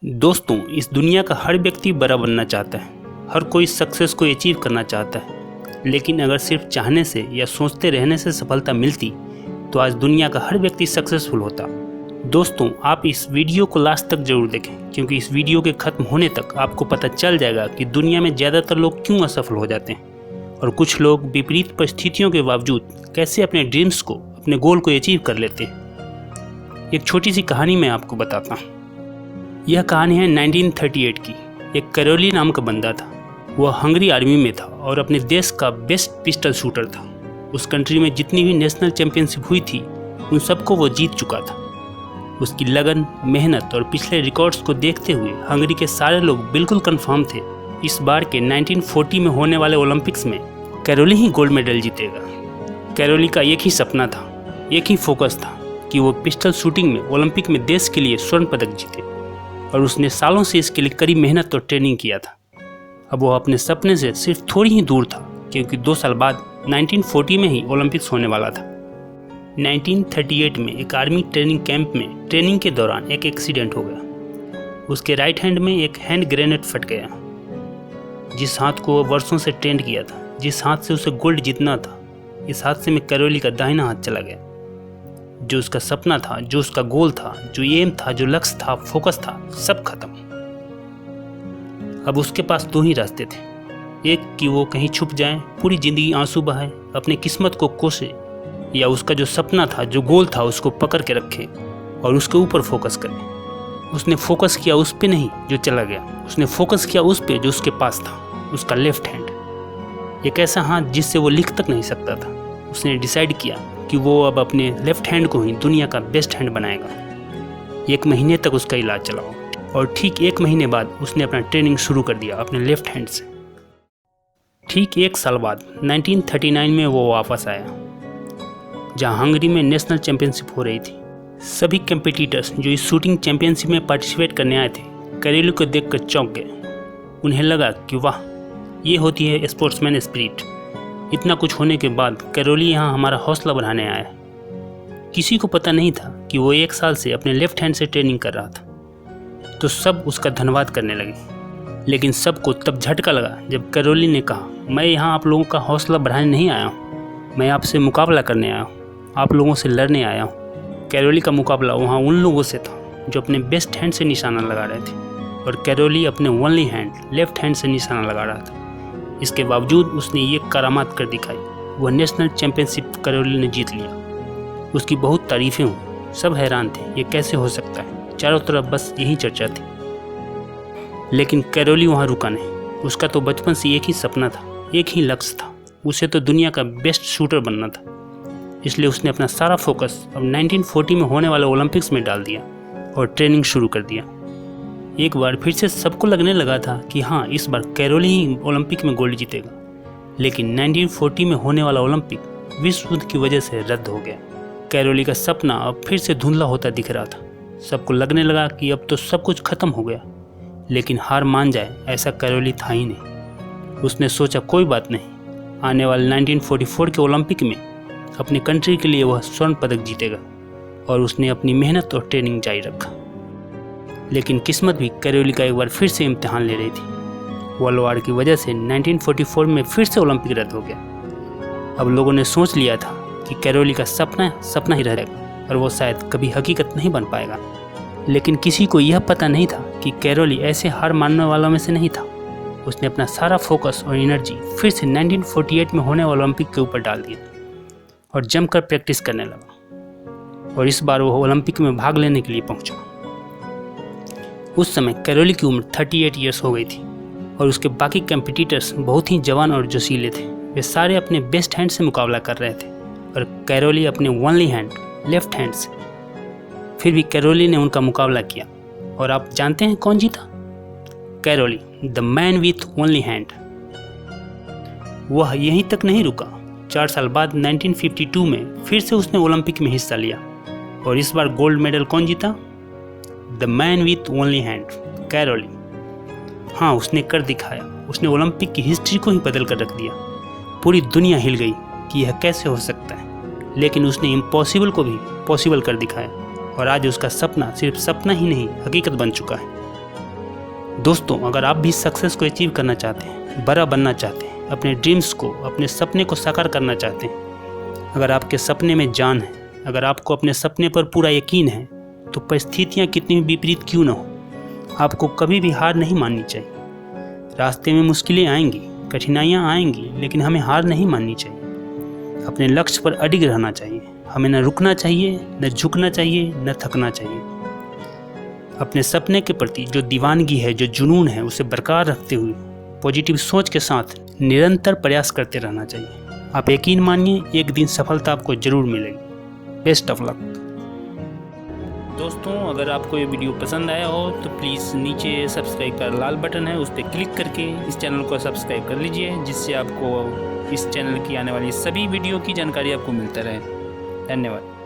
दोस्तों, इस दुनिया का हर व्यक्ति बड़ा बनना चाहता है। हर कोई सक्सेस को अचीव करना चाहता है, लेकिन अगर सिर्फ चाहने से या सोचते रहने से सफलता मिलती तो आज दुनिया का हर व्यक्ति सक्सेसफुल होता। दोस्तों, आप इस वीडियो को लास्ट तक जरूर देखें, क्योंकि इस वीडियो के खत्म होने तक आपको पता चल जाएगा कि दुनिया में ज़्यादातर लोग क्यों असफल हो जाते हैं और कुछ लोग विपरीत परिस्थितियों के बावजूद कैसे अपने ड्रीम्स को, अपने गोल को अचीव कर लेते हैं। एक छोटी सी कहानी मैं आपको बताता हूँ। यह कहानी है 1938 की। एक कैरोली नाम का बंदा था। वह हंगरी आर्मी में था और अपने देश का बेस्ट पिस्टल शूटर था। उस कंट्री में जितनी भी नेशनल चैंपियनशिप हुई थी उन सबको वो जीत चुका था। उसकी लगन, मेहनत और पिछले रिकॉर्ड्स को देखते हुए हंगरी के सारे लोग बिल्कुल कंफर्म थे इस बार के 1940 में होने वाले ओलंपिक्स में कैरोली ही गोल्ड मेडल जीतेगा। कैरोली का एक ही सपना था, एक ही फोकस था कि वो पिस्टल शूटिंग में ओलंपिक में देश के लिए स्वर्ण पदक जीते, और उसने सालों से इसके लिए कड़ी मेहनत और ट्रेनिंग किया था। अब वो अपने सपने से सिर्फ थोड़ी ही दूर था, क्योंकि 2 साल बाद 1940 में ही ओलंपिक्स होने वाला था। 1938 में एक आर्मी ट्रेनिंग कैंप में ट्रेनिंग के दौरान एक एक्सीडेंट हो गया। उसके राइट हैंड में एक हैंड ग्रेनेड फट गया। जिस हाथ को वो वर्षों से ट्रेन किया था, जिस हाथ से उसे गोल्ड जीतना था, इस हादसे में कैरोली का दाहिना हाथ चला गया। जो उसका सपना था, जो उसका गोल था, जो एम था, जो लक्ष्य था, फोकस था, सब खत्म। अब उसके पास 2 ही रास्ते थे। एक कि वो कहीं छुप जाए, पूरी जिंदगी आंसू बहाए, अपने किस्मत को कोसे, या उसका जो सपना था, जो गोल था, उसको पकड़ के रखे और उसके ऊपर फोकस करे। उसने फोकस किया उस पे नहीं जो चला गया, उसने फोकस किया उस पे जो उसके पास था, उसका लेफ्ट हैंड। एक ऐसा हाथ जिससे वो लिख तक नहीं सकता था। उसने डिसाइड किया कि वो अब अपने लेफ्ट हैंड को ही दुनिया का बेस्ट हैंड बनाएगा। 1 महीने तक उसका इलाज चला और ठीक 1 महीने बाद उसने अपना ट्रेनिंग शुरू कर दिया अपने लेफ्ट हैंड से। ठीक 1 साल बाद 1939 में वो वापस आया, जहां हंगरी में नेशनल चैंपियनशिप हो रही थी। सभी कम्पिटिटर्स जो इस शूटिंग चैंपियनशिप में पार्टिसिपेट करने आए थे, कैरोली को देखकर चौंक गए। उन्हें लगा कि वाह, ये होती है स्पोर्ट्समैन स्पिरिट। इतना कुछ होने के बाद कैरोली यहाँ हमारा हौसला बढ़ाने आया। किसी को पता नहीं था कि वो 1 साल से अपने लेफ्ट हैंड से ट्रेनिंग कर रहा था, तो सब उसका धन्यवाद करने लगे। लेकिन सबको तब झटका लगा जब कैरोली ने कहा, मैं यहाँ आप लोगों का हौसला बढ़ाने नहीं आया हूँ, मैं आपसे मुकाबला करने आया हूँ, आप लोगों से लड़ने आया हूँ। कैरोली का मुकाबला वहाँ उन लोगों से था जो अपने बेस्ट हैंड से निशाना लगा रहे थे, और कैरोली अपने ओनली हैंड लेफ्ट हैंड से निशाना लगा रहा था। इसके बावजूद उसने ये करामात कर दिखाई। वह नेशनल चैंपियनशिप कैरोली ने जीत लिया। उसकी बहुत तारीफें हुई, सब हैरान थे, ये कैसे हो सकता है। चारों तरफ बस यही चर्चा थी। लेकिन कैरोली वहाँ रुका नहीं। उसका तो बचपन से एक ही सपना था, एक ही लक्ष्य था। उसे तो दुनिया का बेस्ट शूटर बनना था। इसलिए उसने अपना सारा फोकस अब 1940 में होने वाले ओलंपिक्स में डाल दिया और ट्रेनिंग शुरू कर दिया। एक बार फिर से सबको लगने लगा था कि हाँ, इस बार कैरोली ही ओलंपिक में गोल्ड जीतेगा। लेकिन 1940 में होने वाला ओलंपिक विश्व युद्ध की वजह से रद्द हो गया। कैरोली का सपना अब फिर से धुंधला होता दिख रहा था। सबको लगने लगा कि अब तो सब कुछ खत्म हो गया। लेकिन हार मान जाए ऐसा कैरोली था ही नहीं। उसने सोचा कोई बात नहीं, आने वाले 1944 के ओलंपिक में अपनी कंट्री के लिए वह स्वर्ण पदक जीतेगा। और उसने अपनी मेहनत और ट्रेनिंग जारी रखा। लेकिन किस्मत भी कैरोली का एक बार फिर से इम्तिहान ले रही थी। वर्ल्ड वॉर की वजह से 1944 में फिर से ओलंपिक रद्द हो गया। अब लोगों ने सोच लिया था कि कैरोली का सपना ही रहेगा और वो शायद कभी हकीकत नहीं बन पाएगा। लेकिन किसी को यह पता नहीं था कि कैरोली ऐसे हार मानने वालों में से नहीं था। उसने अपना सारा फोकस और एनर्जी फिर से 1948 में होने वाले ओलंपिक के ऊपर डाल दिया और जमकर प्रैक्टिस करने लगा। और इस बार वो ओलंपिक में भाग लेने के लिए पहुंचा। उस समय कैरोली की उम्र 38 ईयर्स हो गई थी और उसके बाकी कम्पिटिटर्स बहुत ही जवान और जोशीले थे। वे सारे अपने बेस्ट हैंड से मुकाबला कर रहे थे और कैरोली अपने ओनली हैंड लेफ्ट हैंड से। फिर भी कैरोली ने उनका मुकाबला किया और आप जानते हैं कौन जीता? Caroli, the man with only hand. वह यहीं तक नहीं रुका। 4 साल बाद 1952 में फिर से उसने ओलंपिक में हिस्सा लिया और इस बार गोल्ड मेडल कौन जीता? The man with only hand, Caroli. हाँ, उसने कर दिखाया। उसने ओलंपिक की हिस्ट्री को ही बदल कर रख दिया। पूरी दुनिया हिल गई कि यह कैसे हो सकता है। लेकिन उसने इम्पॉसिबल को भी पॉसिबल कर दिखाया और आज उसका सपना सिर्फ सपना ही नहीं, हकीकत बन चुका है। दोस्तों, अगर आप भी सक्सेस को अचीव करना चाहते हैं, बड़ा बनना चाहते हैं, अपने ड्रीम्स को, अपने सपने को साकार करना चाहते हैं, अगर आपके सपने में जान है, अगर आपको अपने सपने पर पूरा यकीन है, तो परिस्थितियाँ कितनी भी विपरीत क्यों न हो, आपको कभी भी हार नहीं माननी चाहिए। रास्ते में मुश्किलें आएंगी, कठिनाइयाँ आएंगी, लेकिन हमें हार नहीं माननी चाहिए। अपने लक्ष्य पर अडिग रहना चाहिए। हमें न रुकना चाहिए, न झुकना चाहिए, न थकना चाहिए। अपने सपने के प्रति जो दीवानगी है, जो जुनून है, उसे बरकरार रखते हुए पॉजिटिव सोच के साथ निरंतर प्रयास करते रहना चाहिए। आप यकीन मानिए, एक दिन सफलता आपको जरूर मिलेगी। Best of luck. दोस्तों, अगर आपको ये वीडियो पसंद आया हो तो प्लीज़ नीचे सब्सक्राइब का लाल बटन है, उस पर क्लिक करके इस चैनल को सब्सक्राइब कर लीजिए, जिससे आपको इस चैनल की आने वाली सभी वीडियो की जानकारी आपको मिलता रहे। धन्यवाद।